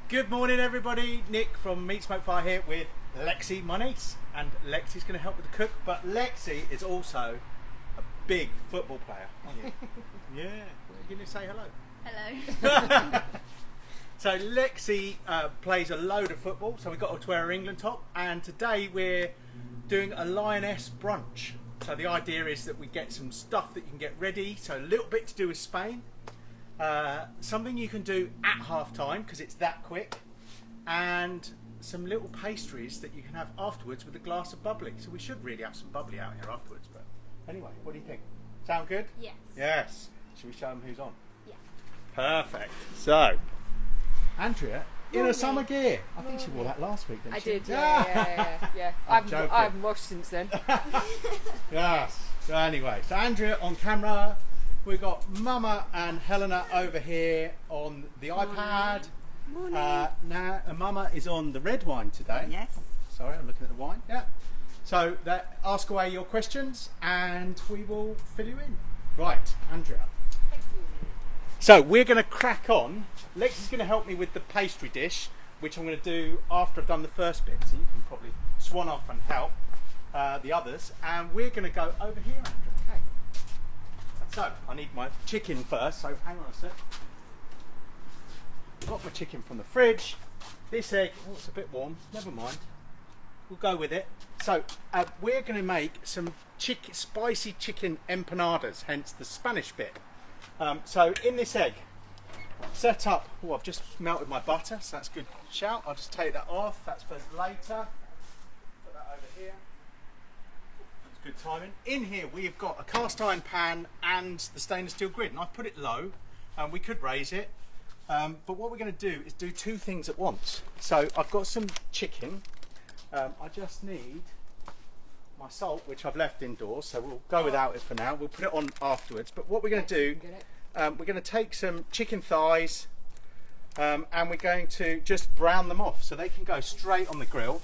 Good morning, everybody. Nick from Meat Smoke Fire here with Lexi, my niece, and Lexi's going to help with the cook. But Lexi is also a big football player, aren't you? Yeah. You're going to say hello. Hello. So Lexi plays a load of football, so we got her to wear her England top, and today we're doing a Lioness brunch. So the idea is that we get some stuff that you can get ready, so a little bit to do with Spain, something you can do at half time because it's that quick, and some little pastries that you can have afterwards with a glass of bubbly. So we should really have some bubbly out here afterwards, but anyway, what do you think? Sound good? Yes. Yes. Should we show them who's on? Yeah. Perfect. So, Andrea, in Morning. a summer gear. I think she wore that last week, didn't I she? did, yeah. I'm joking. I haven't washed since then. Yes. So anyway, so Andrea on camera. We've got Mama and Helena over here on the iPad. Morning. Now, Mama is on the red wine today. Yes. Sorry, I'm looking at the wine. Yeah. So ask away your questions and we will fill you in. Right, Andrea. So we're going to crack on. Lexi's going to help me with the pastry dish, which I'm going to do after I've done the first bit. So you can probably swan off and help the others. And we're going to go over here, Andrea. Okay. So I need my chicken first. So hang on a sec. Got my chicken from the fridge. This egg, oh, it's a bit warm. Never mind. We'll go with it. So we're going to make some spicy chicken empanadas, hence the Spanish bit. So in this egg, set up, oh, I've just melted my butter, so that's a good shout. I'll just take that off, that's for later. Put that over here. That's good timing. In here we've got a cast iron pan and the stainless steel grid, and I've put it low, and we could raise it. But what we're going to do is do two things at once. So I've got some chicken. I just need my salt, which I've left indoors, so we'll go without it for now. We'll put it on afterwards. But what we're going to do, we're going to take some chicken thighs and we're going to just brown them off so they can go straight on the grill.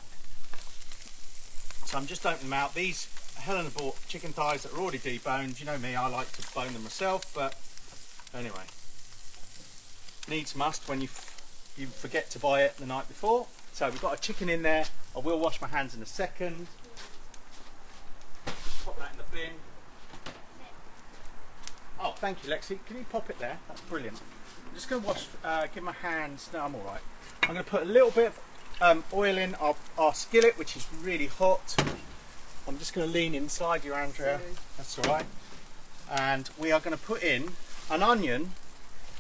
So I'm just opening them out. These, Helena bought chicken thighs that are already deboned. You know me, I like to bone them myself, but anyway, needs must when you forget to buy it the night before. So we've got a chicken in there. I will wash my hands in a second. Just pop that in the bin. Oh, thank you, Lexi. Can you pop it there? That's brilliant. I'm just going to wash, give my hands. No, I'm all right. I'm going to put a little bit of oil in our skillet, which is really hot. I'm just going to lean inside you, Andrea. That's all right. And we are going to put in an onion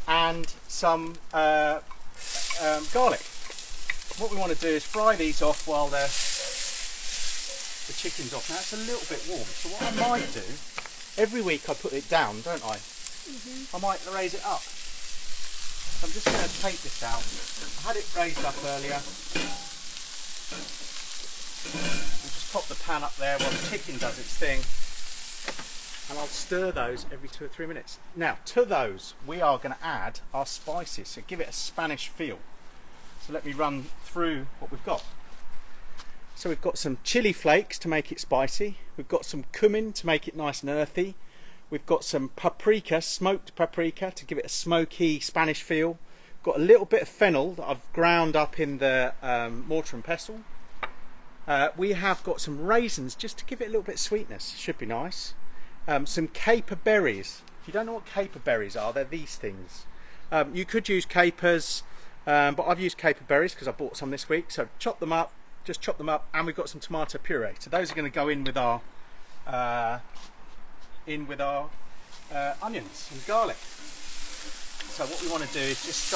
and some garlic. What we want to do is fry these off while the chicken's off. Now it's a little bit warm, so what I might do, every week I put it down, don't I? I might raise it up. So I'm just going to take this out. I had it raised up earlier. We'll just pop the pan up there while the chicken does its thing. And I'll stir those every 2 or 3 minutes. Now, to those, we are going to add our spices, so give it a Spanish feel. So let me run through what we've got. So we've got some chili flakes to make it spicy. We've got some cumin to make it nice and earthy. We've got some paprika, smoked paprika, to give it a smoky Spanish feel. Got a little bit of fennel that I've ground up in the mortar and pestle. We have got some raisins just to give it a little bit of sweetness. Should be nice. Some caper berries. If you don't know what caper berries are, they're these things. You could use capers. But I've used caper berries because I bought some this week. So chop them up, just chop them up, and we've got some tomato puree. So those are going to go in with our onions and garlic. So what we want to do is just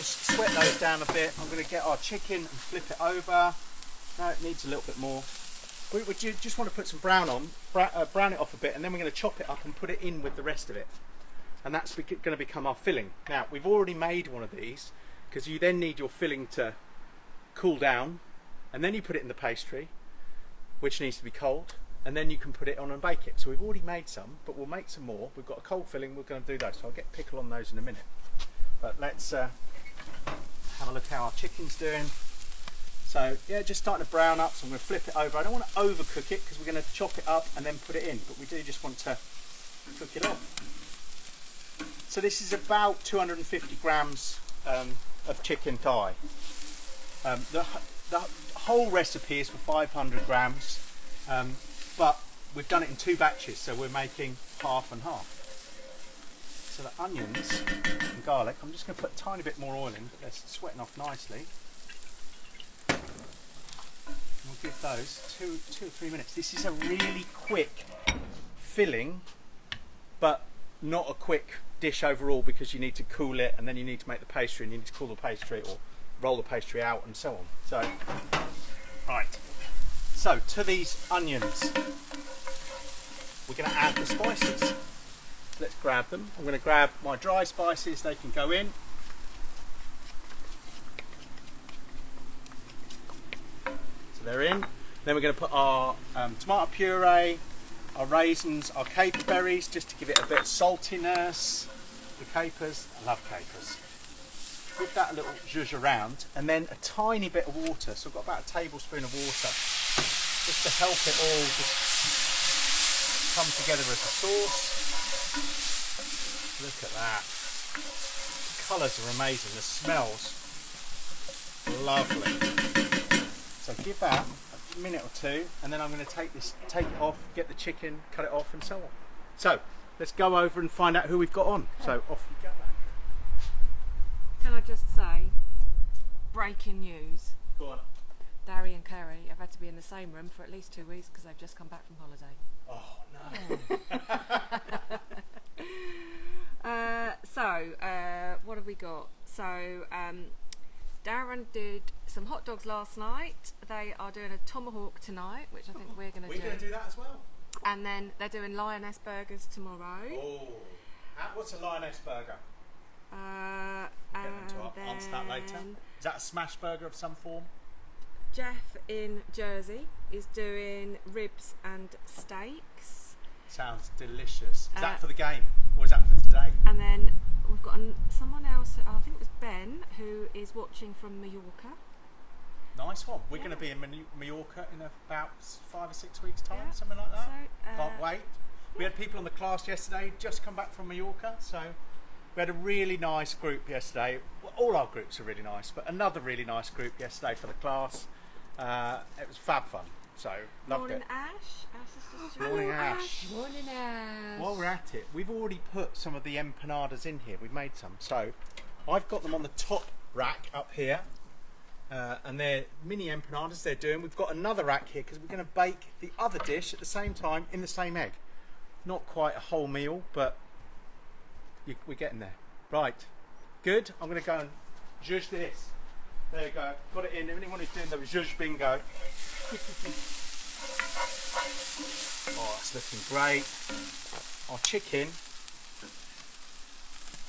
sweat those down a bit. I'm going to get our chicken and flip it over. No, it needs a little bit more. We just want to put some brown it off a bit, and then we're going to chop it up and put it in with the rest of it. And that's going to become our filling. Now, we've already made one of these because you then need your filling to cool down, and then you put it in the pastry, which needs to be cold, and then you can put it on and bake it. So we've already made some, but we'll make some more. We've got a cold filling, we're going to do those. So I'll get pickle on those in a minute. But let's have a look how our chicken's doing. So yeah, just starting to brown up, so I'm going to flip it over. I don't want to overcook it because we're going to chop it up and then put it in, but we do just want to cook it off. So this is about 250 grams of chicken thigh. The whole recipe is for 500 grams, but we've done it in 2 batches, so we're making half and half. So the onions and garlic, I'm just going to put a tiny bit more oil in, but they're sweating off nicely. We'll give those 2 or 3 minutes. This is a really quick filling, but not a quick dish overall, because you need to cool it and then you need to make the pastry and you need to cool the pastry or roll the pastry out and so on. So, right. So to these onions, we're going to add the spices. Let's grab them. I'm going to grab my dry spices, they can go in. So they're in. Then we're going to put our tomato puree, our raisins, our caper berries, just to give it a bit of saltiness. The capers, I love capers. Give that a little zhuzh around, and then a tiny bit of water. So I've got about a tablespoon of water, just to help it all just come together as a sauce. Look at that. The colours are amazing. The smells lovely. So give that a minute or 2, and then I'm going to take it off, get the chicken, cut it off, and so on. So let's go over and find out who we've got on. So off you go. Can I just say, breaking news. Go on. Darry and Kerry have had to be in the same room for at least 2 weeks because they've just come back from holiday. Oh no. What have we got? So, Darren did some hot dogs last night. They are doing a tomahawk tonight, which I think we're going to do. We're going to do that as well. And then they're doing Lioness burgers tomorrow. Oh, what's a Lioness burger? We'll answer that later. Is that a smash burger of some form? Jeff in Jersey is doing ribs and steaks. Sounds delicious. Is that for the game, or is that for today? And then we've got someone else, I think it was Ben, who is watching from Mallorca. Nice one. We're going to be in Mallorca in about 5 or 6 weeks' time, something like that. So, can't wait. We had people in the class yesterday just come back from Mallorca, so we had a really nice group yesterday. Well, all our groups are really nice, but another really nice group yesterday for the class. It was fab fun, so loved Morning, it. Ash. Morning, Ash. Morning, Ash. While we're at it, we've already put some of the empanadas in here. We've made some. So I've got them on the top rack up here. And they're mini empanadas they're doing. We've got another rack here because we're going to bake the other dish at the same time in the same egg. Not quite a whole meal, but we're getting there. Right, good. I'm going to go and zhuzh this. There you go. Got it in. Anyone who's doing the zhuzh bingo. Oh, it's looking great. Our chicken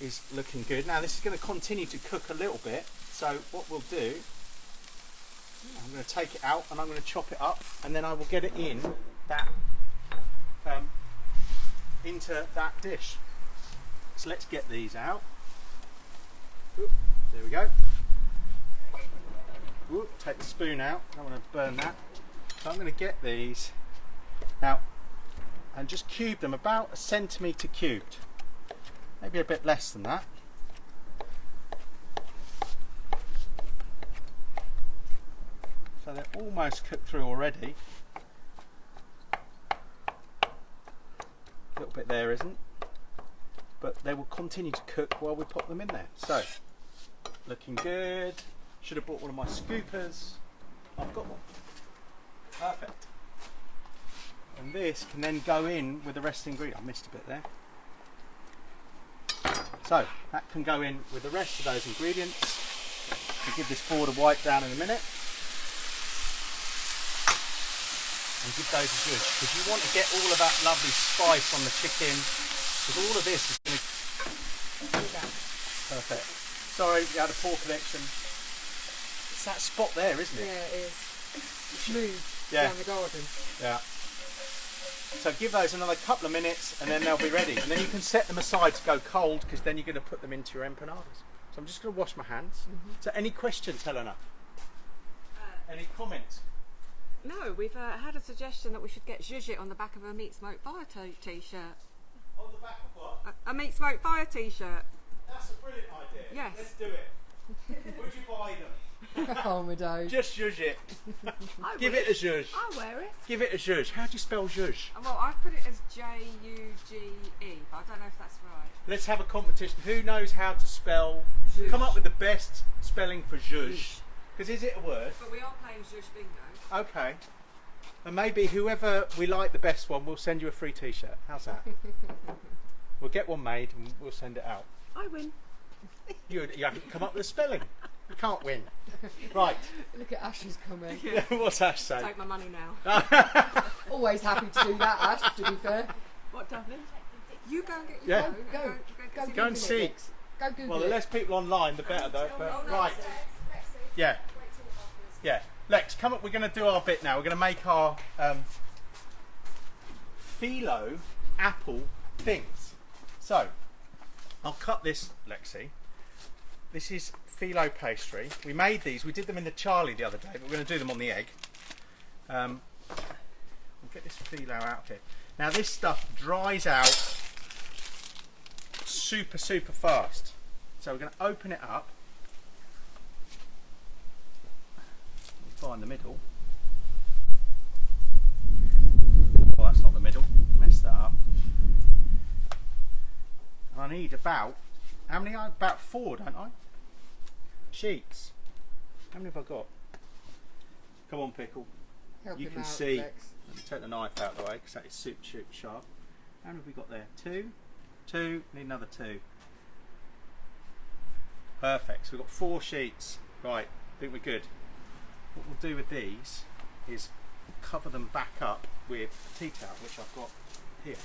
is looking good. Now this is going to continue to cook a little bit. So what we'll do, I'm going to take it out and I'm going to chop it up, and then I will get it in that into that dish. So let's get these out. Oop, there we go. Oop, take the spoon out. I don't want to burn that. So I'm going to get these out and just cube them about 1 centimetre cubed. Maybe a bit less than that. So they're almost cooked through already. A little bit there isn't, but they will continue to cook while we pop them in there. So, looking good. Should have bought one of my scoopers. I've got one. Perfect. And this can then go in with the rest of the ingredients. I missed a bit there. So, that can go in with the rest of those ingredients. I'll give this board a wipe down in a minute. And give those a zhuzh, because you want to get all of that lovely spice on the chicken, because all of this is going to... Perfect. Sorry, we had a poor connection. It's that spot there, isn't it? Yeah, it is. Smooth down the garden. Yeah. So give those another couple of minutes and then they'll be ready. And then you can set them aside to go cold, because then you're going to put them into your empanadas. So I'm just going to wash my hands. So any questions, Helena? Any comments? No, we've had a suggestion that we should get zhuzh it on the back of a Meat Smoke Fire t-shirt. On the back of what? A Meat Smoke Fire t-shirt. That's a brilliant idea. Yes. Let's do it. Would you buy them? Oh my days. Just zhuzh it. Give it a zhuzh. I'll wear it. Give it a zhuzh. How do you spell zhuzh? Well, I've put it as J-U-G-E, but I don't know if that's right. Let's have a competition. Who knows how to spell? Zhuzh. Come up with the best spelling for zhuzh. Because is it a word? But we are playing Zhuzh Bingo. Okay. And maybe whoever we like the best one, we'll send you a free t-shirt. How's that? We'll get one made and we'll send it out. I win. You haven't come up with a spelling. You can't win. Right. Look at Ash's comment. What's Ash say? Take my money now. Always happy to do that, Ash, to be fair. What, darling? You go and get your Yeah. phone. Go and see. Go Google Well, the it. less people online, the better though. But, Oh, no. right. Yeah. Yeah. Lex, come up. We're going to do our bit now. We're going to make our phyllo apple things. So, I'll cut this, Lexi. This is phyllo pastry. We made these. We did them in the Charlie the other day, but we're going to do them on the egg. We'll get this phyllo out of here. Now, this stuff dries out super fast. So we're going to open it up. Find the middle. Well, that's not the middle. Messed that up. And I need about, how many? About 4, don't I? Sheets. How many have I got? Come on, Pickle. Help You him can out, see. Lex. Let me take the knife out of the way because that is super sharp. How many have we got there? 2. Need another 2. Perfect. So we've got 4 sheets. Right. I think we're good. What we'll do with these is cover them back up with a tea towel, which I've got here.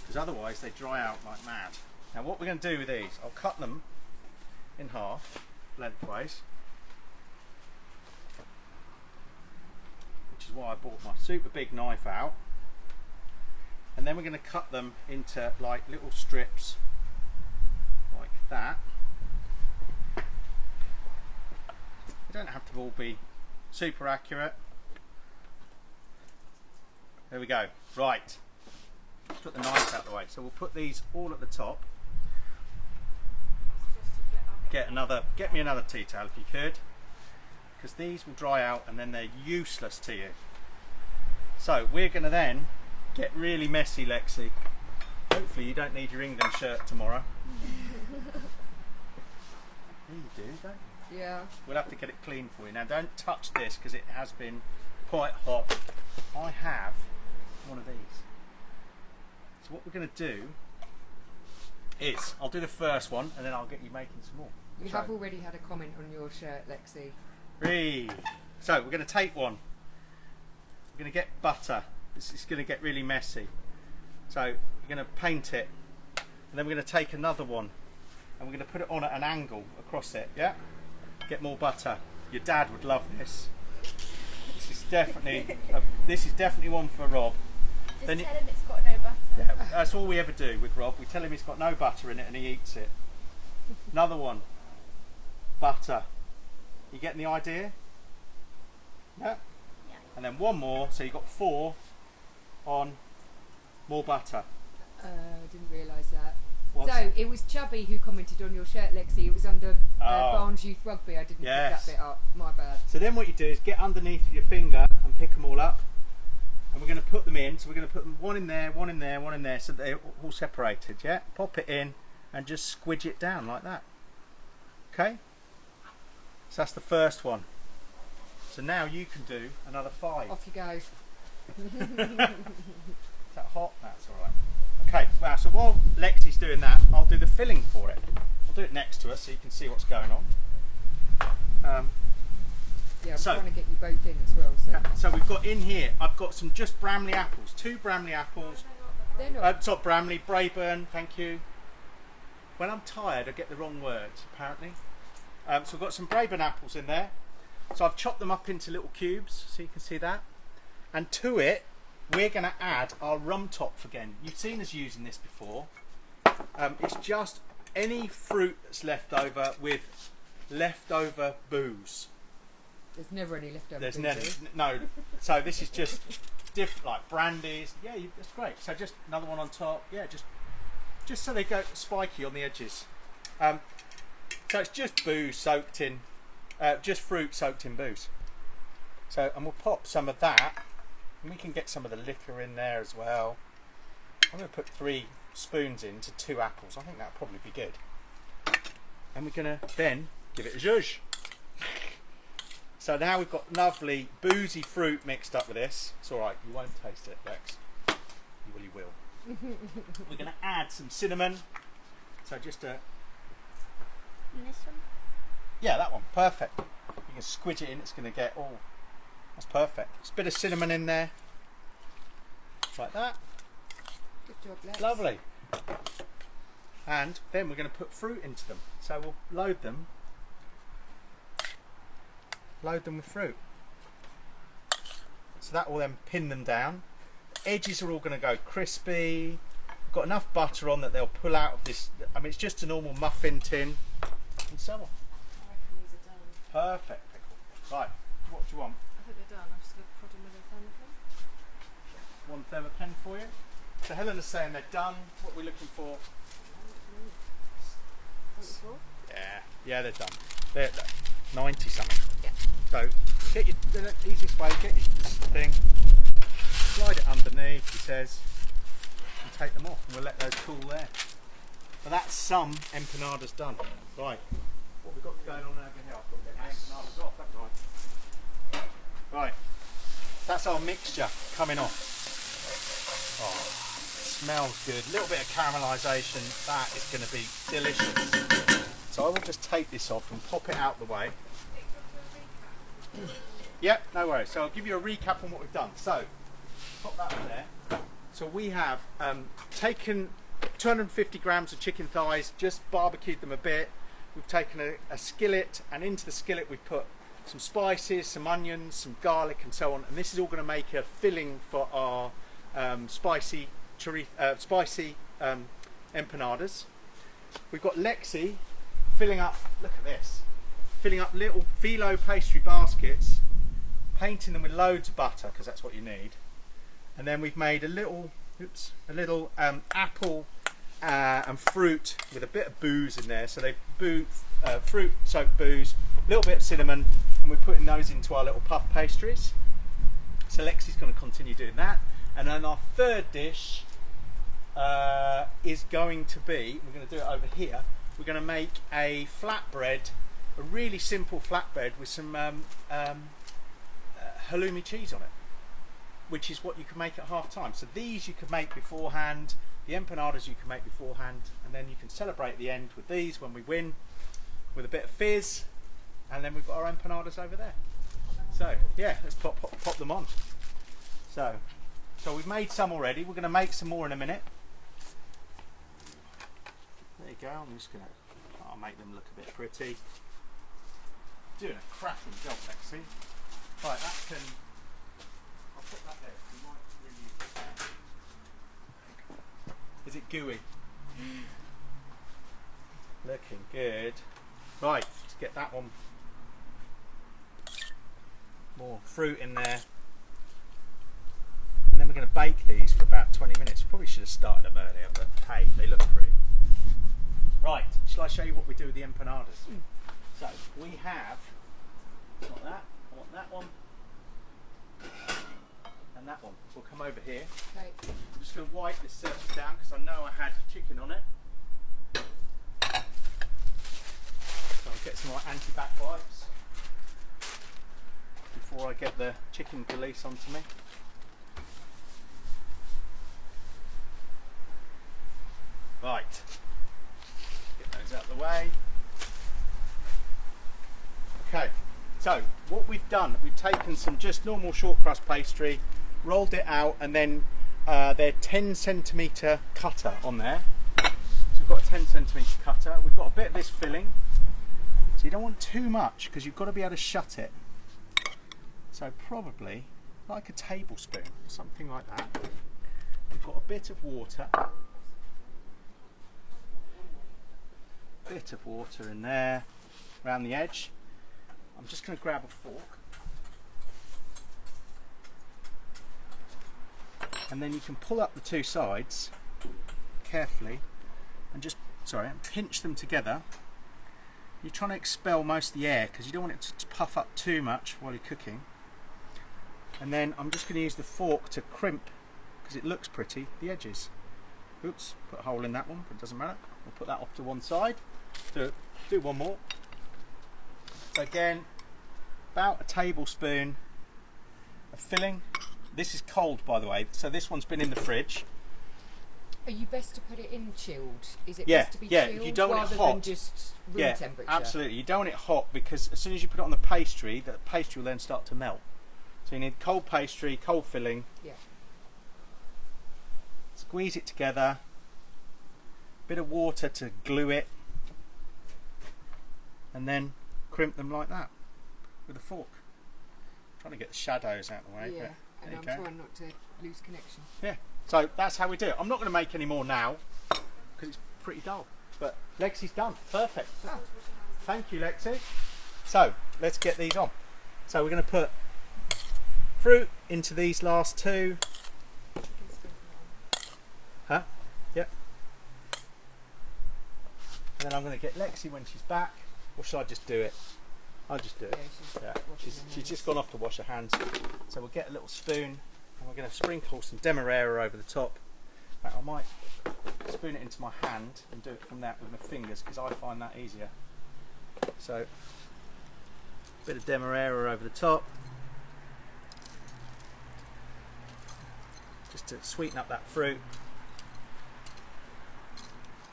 Because otherwise they dry out like mad. Now what we're going to do with these, I'll cut them in half, lengthways. Which is why I bought my super big knife out. And then we're going to cut them into like little strips like that. They don't have to all be super accurate. There we go. Right. Put the knife out of the way. So we'll put these all at the top. Get me another tea towel if you could, because these will dry out and then they're useless to you. So we're going to then get really messy, Lexi. Hopefully you don't need your England shirt tomorrow. You do, don't you? Yeah. We'll have to get it clean for you. Now don't touch this because it has been quite hot. I have one of these. So what we're going to do is, I'll do the first one and then I'll get you making some more. You have already had a comment on your shirt, Lexi. So we're going to take one. We're going to get butter. This is going to get really messy. So we're going to paint it. And then we're going to take another one. And we're going to put it on at an angle across it, yeah? Get more butter. Your dad would love this. This is definitely one for Rob. Just Then tell him it's got no butter. Yeah, that's all we ever do with Rob. We tell him he's got no butter in it and he eats it. Another one. Butter. You getting the idea? Yeah? Yeah. And then one more, so you've got 4 on more butter. Didn't realise that. What's- So it was Chubby who commented on your shirt, Lexi. It was under Oh. Barnes Youth Rugby. I didn't Yes. pick that bit up. My bad. So then what you do is get underneath your finger and pick them all up. And we're going to put them in. So we're going to put them one in there, one in there, one in there, so they're all separated, yeah? Pop it in and just squidge it down like that. Okay? So that's the first one. So now you can do another 5. Off you go. Is that hot? That's alright. Okay, wow, so while Lexi's doing that, I'll do the filling for it. I'll do it next to us so you can see what's going on. Yeah, I'm So- trying to get you both in as well. So So we've got in here, I've got some just Bramley apples, 2 Bramley apples. they're not. Top Bramley, Brayburn, thank you. When I'm tired, I get the wrong words, apparently. So I've got some Brayburn apples in there. So I've chopped them up into little cubes, so you can see that. And to it, we're going to add our rum top again. You've seen us using this before. It's just any fruit that's left over with leftover booze. There's never any leftover. There's booze, never, is no. So this is just different, like brandies. Yeah, that's great. So just another one on top. Yeah, just so they go spiky on the edges. So it's just booze soaked in, just fruit soaked in booze. So, and we'll pop some of that, and we can get some of the liquor in there as well. I'm going to put 3 spoons into 2 apples. I think that'll probably be good. And we're going to then give it a zhuzh. So now we've got lovely boozy fruit mixed up with this. It's alright, you won't taste it, Lex. You will. We're going to add some cinnamon. So just a... This one? Yeah, that one. Perfect. You can squidge it in, it's going to get all... That's perfect. Just a bit of cinnamon in there. Like that. Good job, Lex. Lovely. And then we're going to put fruit into them. So we'll load them with fruit. So that will then pin them down. The edges are all going to go crispy. We've got enough butter on that they'll pull out of this. I mean, it's just a normal muffin tin and so on. I reckon these are done. Perfect pickle. Right, what do you want? I think they're done. I'm just going to prod them with a thermopen. One thermopen for you. So Helena's saying they're done. What are we looking for? Yeah, they're done. They're 90 something. Yeah. So get the easiest way, get your thing, slide it underneath, he says, and take them off, and we'll let those cool there. So that's some empanadas done. Right, what we've got going on over here, I've got to get my empanadas off, haven't I? Right, that's our mixture coming off. Oh, it smells good. A little bit of caramelisation, that is going to be delicious. So I will just take this off and pop it out the way. Yep, no worries. So I'll give you a recap on what we've done. So, pop that on there. So we have taken 250 grams of chicken thighs, just barbecued them a bit. We've taken a skillet, and into the skillet we've put some spices, some onions, some garlic and so on. And this is all going to make a filling for our spicy empanadas. We've got Lexi filling up, look at this, filling up little phyllo pastry baskets, painting them with loads of butter because that's what you need, and then we've made a little apple and fruit with a bit of booze in there. So they fruit soaked booze, a little bit of cinnamon, and we're putting those into our little puff pastries. So Lexi's going to continue doing that, and then our third dish is going to be, we're going to do it over here. We're going to make a flatbread, a really simple flatbread with some halloumi cheese on it, which is what you can make at half time. So these you could make beforehand, the empanadas you can make beforehand, and then you can celebrate the end with these when we win, with a bit of fizz, and then we've got our empanadas over there. So yeah, let's pop them on. So we've made some already, we're going to make some more in a minute. There you go, I'm just going to, I'll make them look a bit pretty. Doing a cracking job, Lexi. Right, that can, I'll put that there. You might really use it. Is it gooey? Looking good. Right, let's get that one. More fruit in there. And then we're going to bake these for about 20 minutes. Probably should have started them earlier, but hey, they look pretty. Right, shall I show you what we do with the empanadas? So we have, not that, I want that one, and that one. We'll come over here. Okay. I'm just going to wipe this surface down because I know I had chicken on it. So I'll get some more anti-bac wipes before I get the chicken release onto me. Right. Out the way. Okay, so what we've done, we've taken some just normal short crust pastry, rolled it out, and then they're 10 centimetre cutter on there. So we've got a 10 centimetre cutter. We've got a bit of this filling, so you don't want too much because you've got to be able to shut it. So probably like a tablespoon, something like that. We've got a bit of water. Bit of water in there around the edge. I'm just going to grab a fork. and then you can pull up the two sides carefully and just, and pinch them together. You're trying to expel most of the air because you don't want it to puff up too much while you're cooking. And then I'm just going to use the fork to crimp, because it looks pretty, the edges. Oops, put a hole in that one, but it doesn't matter. We'll put that off to one side. Do one more. So again, about a tablespoon of filling. This is cold, by the way, so this one's been in the fridge. Are you best to put it in chilled? Is it Yeah, best to be yeah, chilled if you don't want it rather than hot. just room Yeah, temperature? absolutely. You don't want it hot, because as soon as you put it on the pastry will then start to melt. So you need cold pastry, cold filling. Yeah. Squeeze it together. Bit of water to glue it. And then crimp them like that with a fork. Trying to get the shadows out of the way. Yeah, but and there I'm you go. trying not to lose connection. Yeah, so that's how we do it. I'm not going to make any more now because it's pretty dull. But Lexi's done. Perfect. Oh. Thank you, Lexi. So let's get these on. So we're going to put fruit into these last two. Huh? Yep. And then I'm going to get Lexi when she's back. Or should I just do it? I'll just do it. Yeah, She's just gone off to wash her hands. So we'll get a little spoon and we're going to sprinkle some demerara over the top. In fact, I might spoon it into my hand and do it from that with my fingers, because I find that easier. So, a bit of demerara over the top. Just to sweeten up that fruit.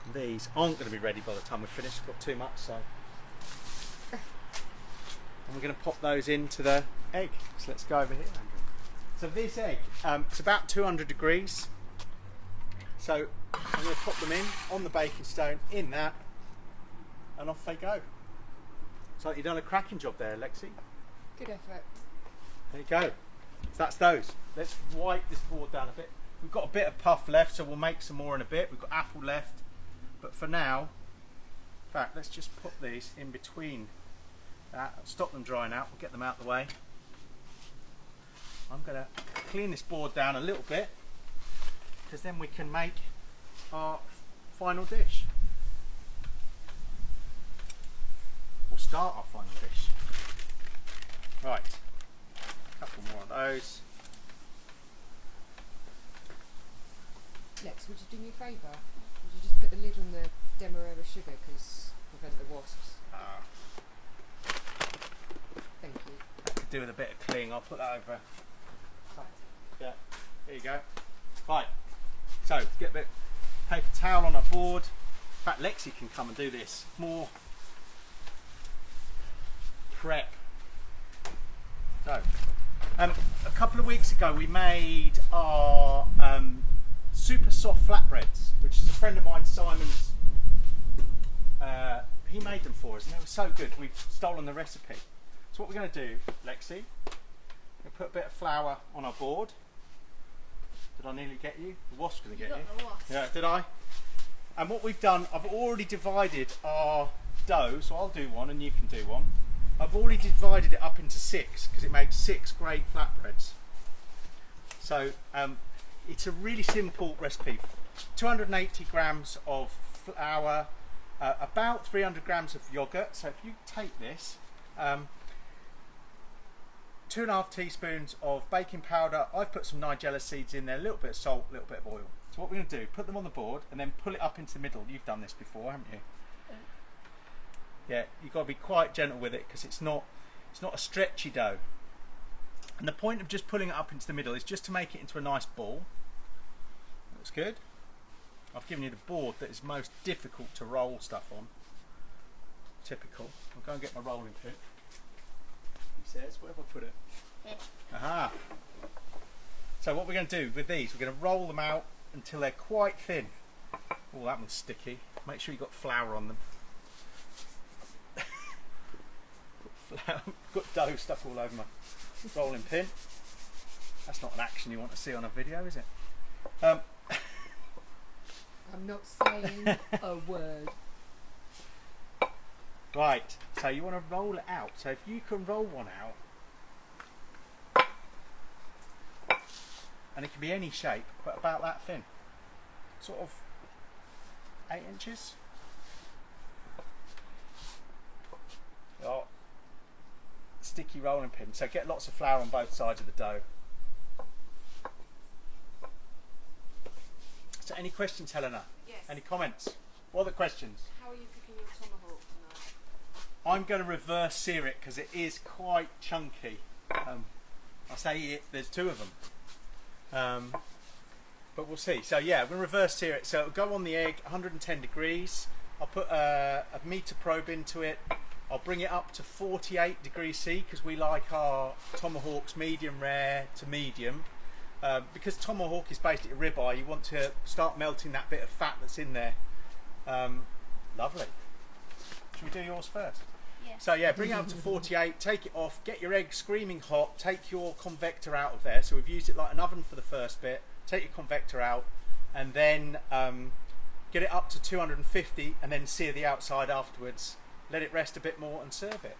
And these aren't going to be ready by the time we've finished. We've got too much, so. And we're going to pop those into the egg. So let's go over here, Andrew. So this egg, it's about 200 degrees. So I'm going to pop them in on the baking stone, in that, and off they go. So you've done a cracking job there, Lexi. Good effort. There you go. So that's those. Let's wipe this board down a bit. We've got a bit of puff left, so we'll make some more in a bit. We've got apple left. But for now, in fact, let's just put these in between that. Stop them drying out. We'll get them out of the way. I'm going to clean this board down a little bit, because then we can make our final dish. We'll start our final dish. Right, a couple more of those. Lex, would you do me a favour? Would you just put the lid on the demerara sugar, because prevent the wasps? Thank you. That could do with a bit of cling. I'll put that over. Yeah, there you go. Right, so get a bit of paper towel on our board. In fact, Lexi can come and do this. More prep. So, a couple of weeks ago we made our super soft flatbreads, which is a friend of mine, Simon's. He made them for us, and they were so good. We've stolen the recipe. So what we're going to do, Lexi, we'll put a bit of flour on our board. Did I nearly get you? The wasp's going to get you. got the wasp. Yeah, did I? And what we've done, I've already divided our dough, so I'll do one and you can do one. I've already divided it up into 6, because it makes 6 great flatbreads. So it's a really simple recipe. 280 grams of flour, about 300 grams of yogurt. So if you take this, 2.5 teaspoons of baking powder. I've put some nigella seeds in there, a little bit of salt, a little bit of oil. So what we're going to do, put them on the board and then pull it up into the middle. You've done this before, haven't you? Yeah, you've got to be quite gentle with it, because it's not a stretchy dough. And the point of just pulling it up into the middle is just to make it into a nice ball. Looks good. I've given you the board that is most difficult to roll stuff on. Typical. I'll go and get my rolling pin. He says, where have I put it? Yeah. Aha! So what we're going to do with these, we're going to roll them out until they're quite thin. Oh, that one's sticky. Make sure you've got flour on them. Got dough stuck all over my rolling pin. That's not an action you want to see on a video, is it? I'm not saying a word. Right, so you want to roll it out. So if you can roll one out. and it can be any shape, but about that thin, sort of 8 inches. Oh, sticky rolling pin, so get lots of flour on both sides of the dough. So any questions, Helena? Yes. Any comments? What are the questions? How are you cooking your tomahawk tonight? I'm going to reverse sear it because it is quite chunky. I say it, there's 2 of them. But we'll see. So yeah, we're going to reverse sear it. So it'll go on the egg, 110 degrees. I'll put a meter probe into it. I'll bring it up to 48 degrees C because we like our tomahawks medium rare to medium. Because tomahawk is basically a ribeye, you want to start melting that bit of fat that's in there. Lovely. Should we do yours first? Yeah. So yeah, bring it up to 48, take it off, get your egg screaming hot, take your convector out of there. So we've used it like an oven for the first bit, take your convector out, and then get it up to 250 and then sear the outside afterwards. Let it rest a bit more and serve it.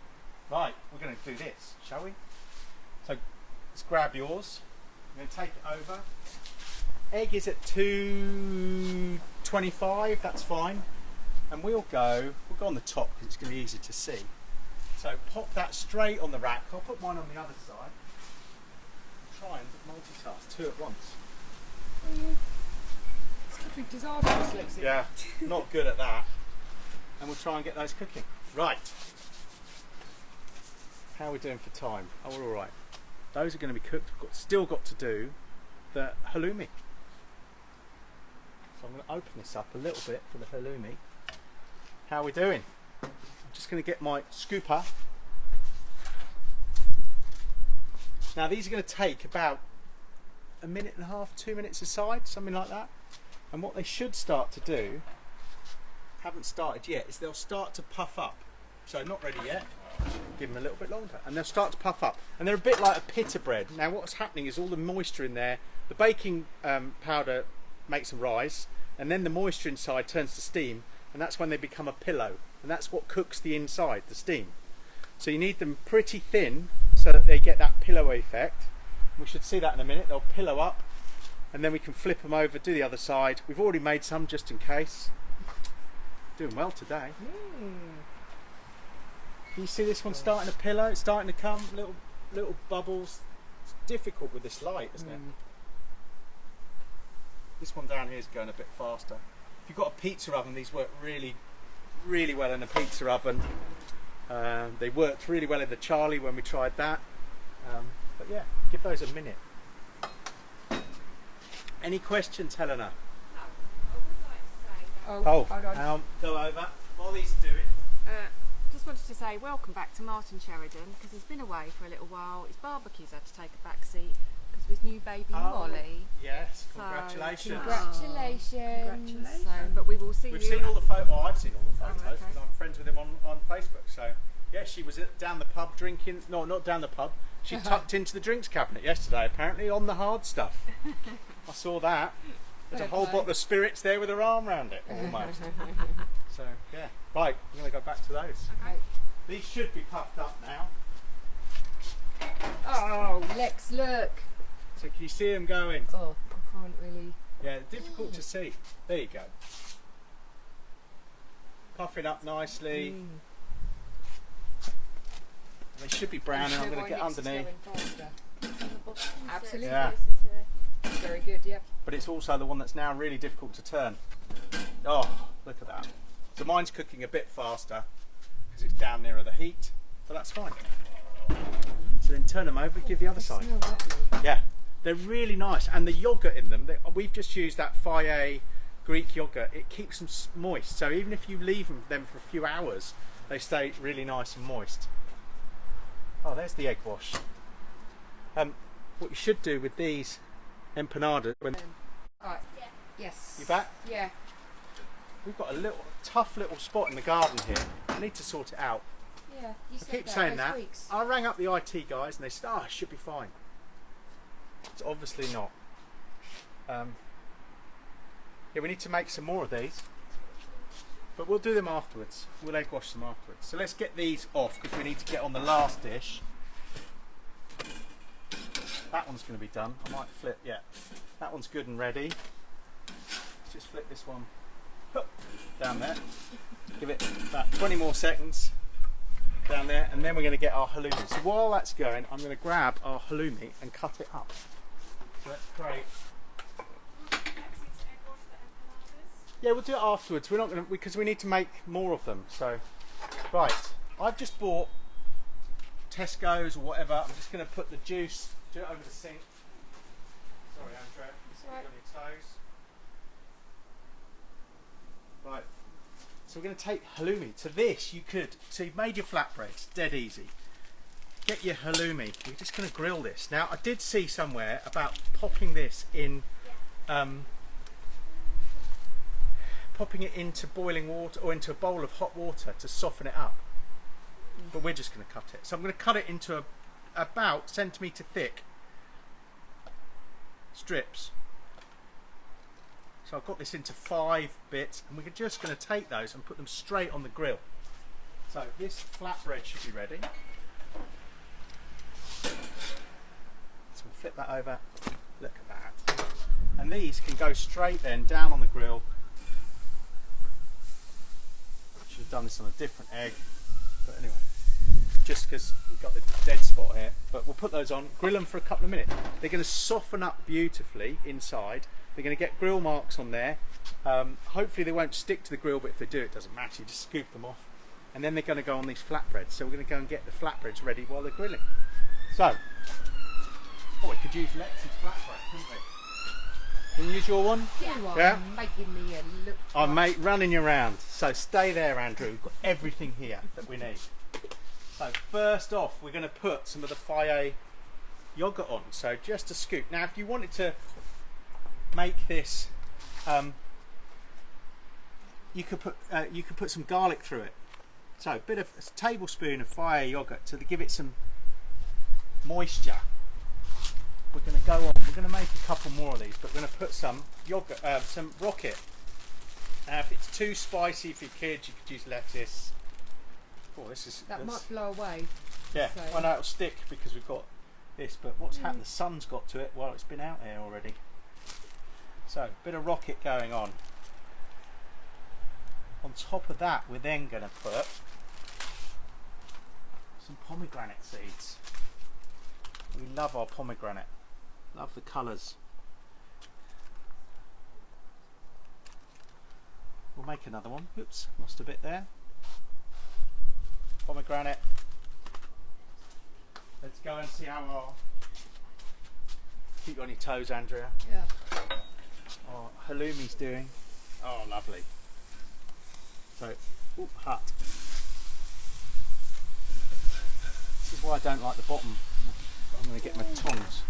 Right, we're going to do this, shall we? So let's grab yours. I'm going to take it over. Egg is at 225, that's fine. And we'll go on the top because it's going to be easy to see. So pop that straight on the rack. I'll put mine on the other side. Try and multitask 2 at once. It's going to be disastrous, Lexi. Yeah, not good at that. And we'll try and get those cooking. Right. How are we doing for time? Oh, we're all right. Those are going to be cooked. We've still got to do the halloumi. So I'm going to open this up a little bit for the halloumi. How are we doing? I'm just going to get my scooper. Now these are going to take about 1.5 minutes, 2 minutes aside, something like that. And what they should start to do, haven't started yet, is they'll start to puff up. So not ready yet. Give them a little bit longer, and they'll start to puff up. And they're a bit like a pita bread. Now what's happening is all the moisture in there, the baking powder makes them rise, and then the moisture inside turns to steam, and that's when they become a pillow. And that's what cooks the inside, the steam. So you need them pretty thin so that they get that pillow effect. We should see that in a minute. They'll pillow up, and then we can flip them over, do the other side. We've already made some just in case. Doing well today. You see this one starting to pillow, it's starting to come, little bubbles. It's difficult with this light, isn't it? This one down here is going a bit faster. If you've got a pizza oven, these work really, really well in a pizza oven. They worked really well in the Charlie when we tried that. But yeah, give those a minute. Any questions, Helena? No. I would like to say that Oh, hold on. Go over. While these do it. just wanted to say welcome back to Martin Sheridan because he's been away for a little while. His barbecue's had to take a back seat because of his new baby Molly. Yes, So, congratulations. Congratulations. So, but we will see We've you. seen all the photos. Oh, I've seen all the photos okay. because I'm friends with him on Facebook. So yeah, she was down the pub drinking. No, not down the pub. She tucked into the drinks cabinet yesterday, apparently on the hard stuff. I saw that. There's a whole bottle of spirits there with her arm around it, almost. So yeah, right. I'm gonna go back to those. Okay. These should be puffed up now. Oh, Lex, look. So can you see them going? Oh, I can't really. Yeah, difficult to see. There you go. Puffing up nicely. They should be brown, and I'm going to get underneath. Absolutely. Yeah. Very good, yep. But it's also the one that's now really difficult to turn. Oh, look at that. So mine's cooking a bit faster because it's down nearer the heat, but that's fine. So then turn them over, give the other side. Smell lovely. Yeah, they're really nice, and the yogurt in them, we've just used that Faye Greek yogurt. It keeps them moist, so even if you leave them for a few hours, they stay really nice and moist. Oh, there's the egg wash. What you should do with these empanadas, Alright. Yes. You back? Yeah. We've got a tough little spot in the garden here. I need to sort it out. Yeah. You I said keep saying last that. week's. I rang up the IT guys and they said, "Oh, it should be fine." It's obviously not. Yeah, we need to make some more of these, but we'll do them afterwards. We'll egg wash them afterwards. So let's get these off because we need to get on the last dish. that one's going to be done. I might flip, yeah. That one's good and ready. Let's just flip this one down there. Give it about 20 more seconds down there, and then we're going to get our halloumi. So while that's going, I'm going to grab our halloumi and cut it up. So that's great. Yeah, we'll do it afterwards. We're not going to, because we need to make more of them. So, right, I've just bought Tesco's or whatever. I'm just going to put the juice, do it over the sink. Sorry, Andrea. It's all right. On your toes. Right. So we're going to take halloumi. To this, you could. So you've made your flatbreads, dead easy. Get your halloumi. We're just going to grill this. Now, I did see somewhere about popping this in. Popping it into boiling water or into a bowl of hot water to soften it up. But we're just going to cut it. So I'm going to cut it into about centimetre thick strips. So I've got this into 5 bits, and we're just going to take those and put them straight on the grill. So this flatbread should be ready. So we'll flip that over. Look at that. And these can go straight then down on the grill. Should have done this on a different egg, but anyway, just because we've got the dead spot here. But we'll put those on, grill them for a couple of minutes. They're going to soften up beautifully inside. They're going to get grill marks on there. Hopefully they won't stick to the grill, but if they do, it doesn't matter. You just scoop them off, and then they're going to go on these flatbreads. So we're going to go and get the flatbreads ready while they're grilling. So, we could use Lexi's flatbread, couldn't we? Can you use your one? Yeah. Making me a look. I'm running you around, so stay there, Andrew. We've got everything here that we need. So first off, we're going to put some of the Fage yogurt on. So just a scoop. Now, if you wanted to make this, you could put some garlic through it. So a tablespoon of Fage yogurt to give it some moisture. We're going to go on. We're going to make a couple more of these, but we're going to put some yogurt, some rocket. Now, if it's too spicy for your kids, you could use lettuce. Oh, That might blow away. Yeah, So. I know it'll stick because we've got this, but what's happened? The sun's got to it while it's been out here already. So, a bit of rocket going on. On top of that, we're then going to put some pomegranate seeds. We love our pomegranate. Love the colours. We'll make another one. Oops, lost a bit there. Pomegranate. Let's go and see how our... Keep you on your toes, Andrea. Yeah. Our halloumi's doing. Oh, lovely. So, hot. This is why I don't like the bottom. I'm going to get my tongs.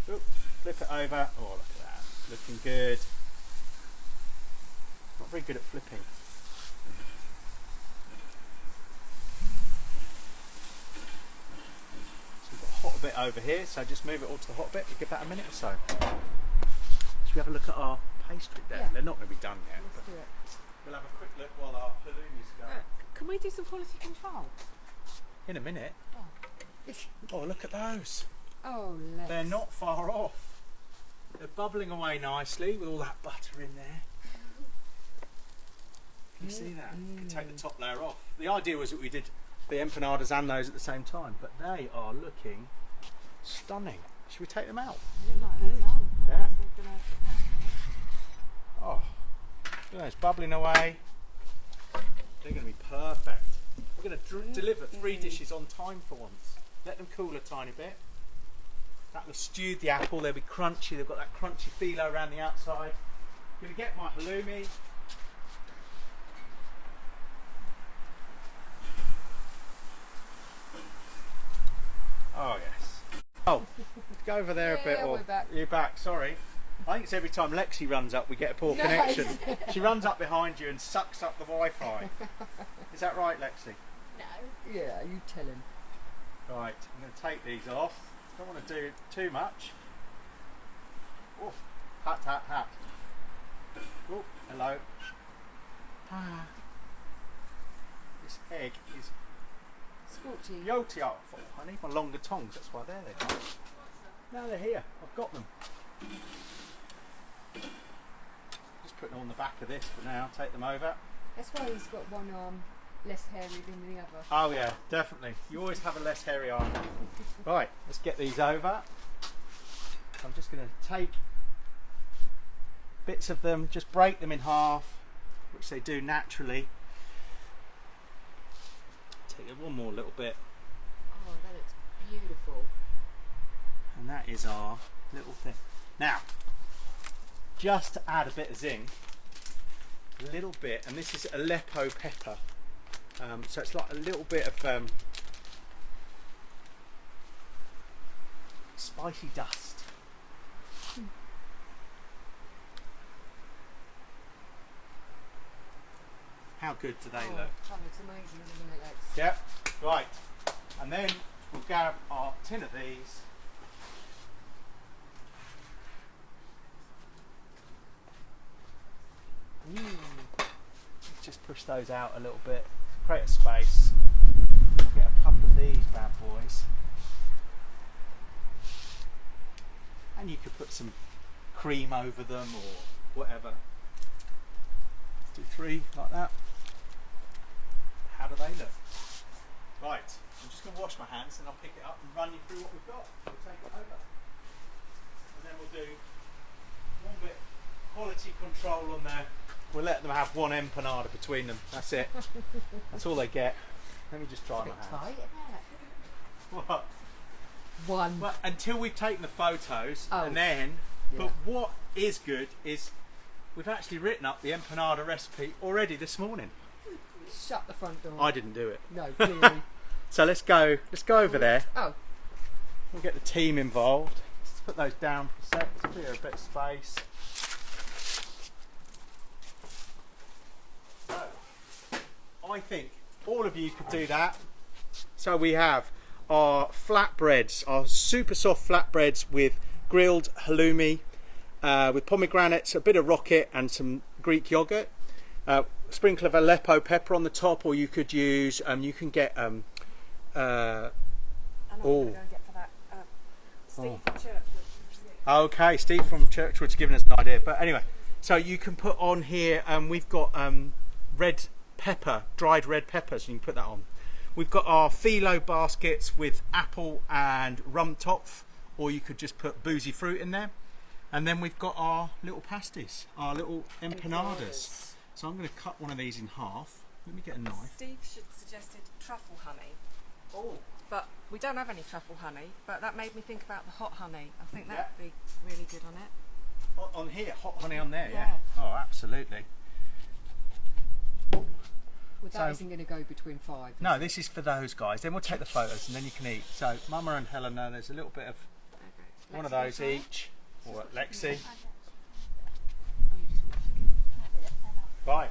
Oop, flip it over. Oh, look at that. Looking good. Not very good at flipping. So we've got a hot bit over here, so just move it all to the hot bit. We'll give that a minute or so. Should we have a look at our pastry there? Yeah. They're not going to be done yet. Let's do it. We'll have a quick look while our halloumi's going. Can we do some quality control? In a minute. Oh, Oh, look at those. oh Lex. They're not far off. They're bubbling away nicely with all that butter in there. Can you see that? You can take the top layer off. The idea was that we did the empanadas and those at the same time, but they are looking stunning. Should we take them out? Yeah. Oh, look at those bubbling away. They're going to be perfect. We're going to deliver 3 dishes on time for once. Let them cool a tiny bit. That will have stewed the apple. They'll be crunchy. They've got that crunchy phyllo around the outside. I'm going to get my halloumi. Oh yes. Oh, go over there a bit. Yeah, Or we're back. You're back. Sorry. I think it's every time Lexi runs up we get a poor connection. She runs up behind you and sucks up the Wi-Fi. Is that right, Lexi? No. Yeah, you tell him. Right, I'm going to take these off. Don't want to do too much. Oh, hat, hat, hat. Oh, hello. Ah. This egg is Sporty. Yolti art. I need my longer tongs, that's why there they are. Now they're here, I've got them. Just putting them on the back of this for now, take them over. That's why he's got one arm less hairy than the other. Oh yeah, definitely. You always have a less hairy arm. Right, let's get these over. I'm just going to take bits of them, just break them in half, which they do naturally. Take one more little bit. Oh, that looks beautiful. And that is our little thing. Now, just to add a bit of zing, a little bit, and this is Aleppo pepper. So it's like a little bit of spicy dust. How good do they look? That looks amazing, doesn't it, Lex? Yep, right. And then we'll grab our tin of these. Just push those out a little bit, create a space. We'll get a couple of these bad boys. And you could put some cream over them or whatever. Let's do 3 like that. How do they look? Right, I'm just going to wash my hands and I'll pick it up and run you through what we've got. We'll take it over. And then we'll do one bit quality control on there. We'll let them have one empanada between them. That's it. That's all they get. Let me just dry my hands. Tight, isn't it? What? One. Well, until we've taken the photos, Oh. and then. Yeah. But what is good is we've actually written up the empanada recipe already this morning. Shut the front door. I didn't do it. No, clearly. So let's go over there. Oh, We'll get the team involved. Let's put those down for a sec to clear a bit of space. So, I think all of you could do that. So we have our flatbreads, our super soft flatbreads with grilled halloumi, with pomegranates, a bit of rocket and some Greek yogurt. Sprinkle of Aleppo pepper on the top, or you could use, you can get I know what I'm going to go and get for that. Steve from Churchwood. okay, Steve from Churchwood's given us an idea, but anyway, so you can put on here, we've got red pepper, dried red peppers, and you can put that on. We've got our phyllo baskets with apple and rum topf, or you could just put boozy fruit in there. And then we've got our little pasties, our little empanadas. So I'm going to cut one of these in half. Let me get a knife. Steve suggested truffle honey, Oh, but we don't have any truffle honey, but that made me think about the hot honey. I think that would be really good on it. on here, hot honey on there, Yeah. Oh, absolutely. well, that So- isn't going to go between 5. No, this is for those guys. Then we'll take the photos and then you can eat. So Mama and Helena, there's a little bit of Okay. one of those each. Or Lexi. Right.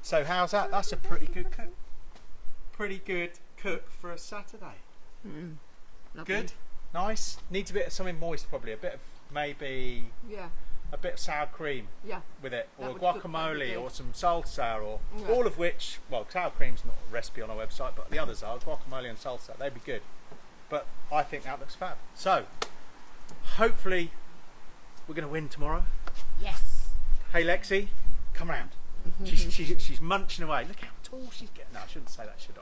So how's that? That's a pretty good cook. Pretty good cook for a Saturday. Lovely. Good. Nice. Needs a bit of something moist probably. A bit of maybe Yeah, a bit of sour cream yeah. with it, That or would cook- that'd guacamole, be or good. some salsa, or Yeah. all of which, well, sour cream's not a recipe on our website, but the others are, guacamole and salsa, they'd be good. But I think that looks fab. So, hopefully, we're going to win tomorrow. Yes. Hey Lexi, come round. She's munching away. Look how tall she's getting. No, I shouldn't say that, should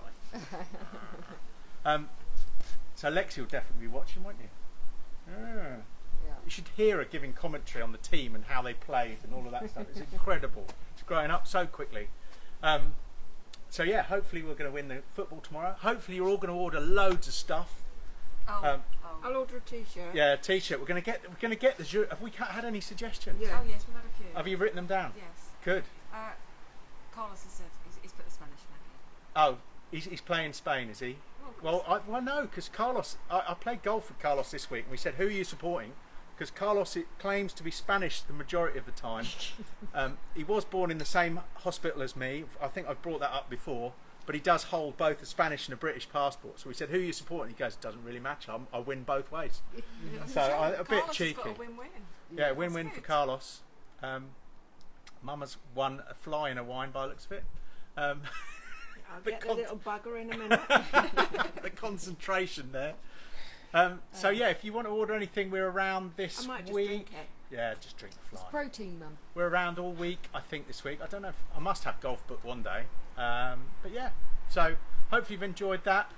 I? So Lexi will definitely be watching, won't you? Yeah. You should hear her giving commentary on the team and how they played and all of that stuff. It's incredible. It's growing up so quickly. So yeah, hopefully we're going to win the football tomorrow. Hopefully you're all going to order loads of stuff. I'll order a t-shirt. Yeah, a t-shirt. We're going to get the jury. Have we had any suggestions? Yeah. Oh yes, we've had a few. Have you written them down? Yes. Good. Carlos has said he's put the Spanish flag Oh, in. he's playing Spain, is he? Well, no, because Carlos. I played golf with Carlos this week, and we said, "Who are you supporting?" Because Carlos claims to be Spanish the majority of the time. He was born in the same hospital as me. I think I've brought that up before. But he does hold both a Spanish and a British passport. So we said, "Who are you supporting?" He goes, "It doesn't really matter. I win both ways." So a bit Carlos cheeky. has got a win-win. Yeah, win-win for Carlos. Mama's won a fly in a wine by the looks of it. I'll The get the con- little bugger in a minute. The concentration there. So yeah, if you want to order anything, we're around this I might just week. drink it. Yeah, just drink the It's fly. protein, Mum. We're around all week, I think, this week. I don't know if I must have golf booked one day. But yeah, so hopefully you've enjoyed that.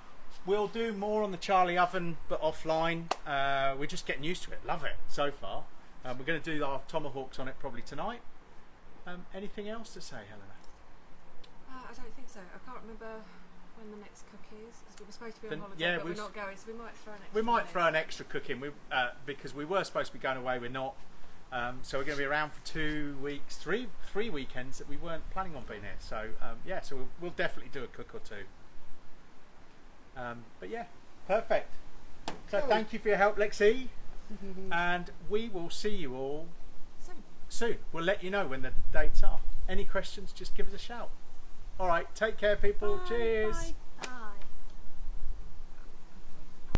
We'll do more on the Charlie oven, but offline. We're just getting used to it. Love it so far. We're going to do our tomahawks on it probably tonight. Anything else to say, Helena? I don't think so. I can't remember when the next cook is because we were supposed to be on Then- holiday, yeah, but we're we've- not going, so we might throw an extra. We might one in. throw an extra cook in because we were supposed to be going away. We're not. So we're going to be around for 2 weeks, three weekends that we weren't planning on being here. So yeah, so we'll definitely do a cook or two. But yeah, perfect. So Cool. thank you for your help, Lexi, and we will see you all soon. We'll let you know when the dates are. Any questions, just give us a shout. All right, take care, people. Bye, Cheers. bye.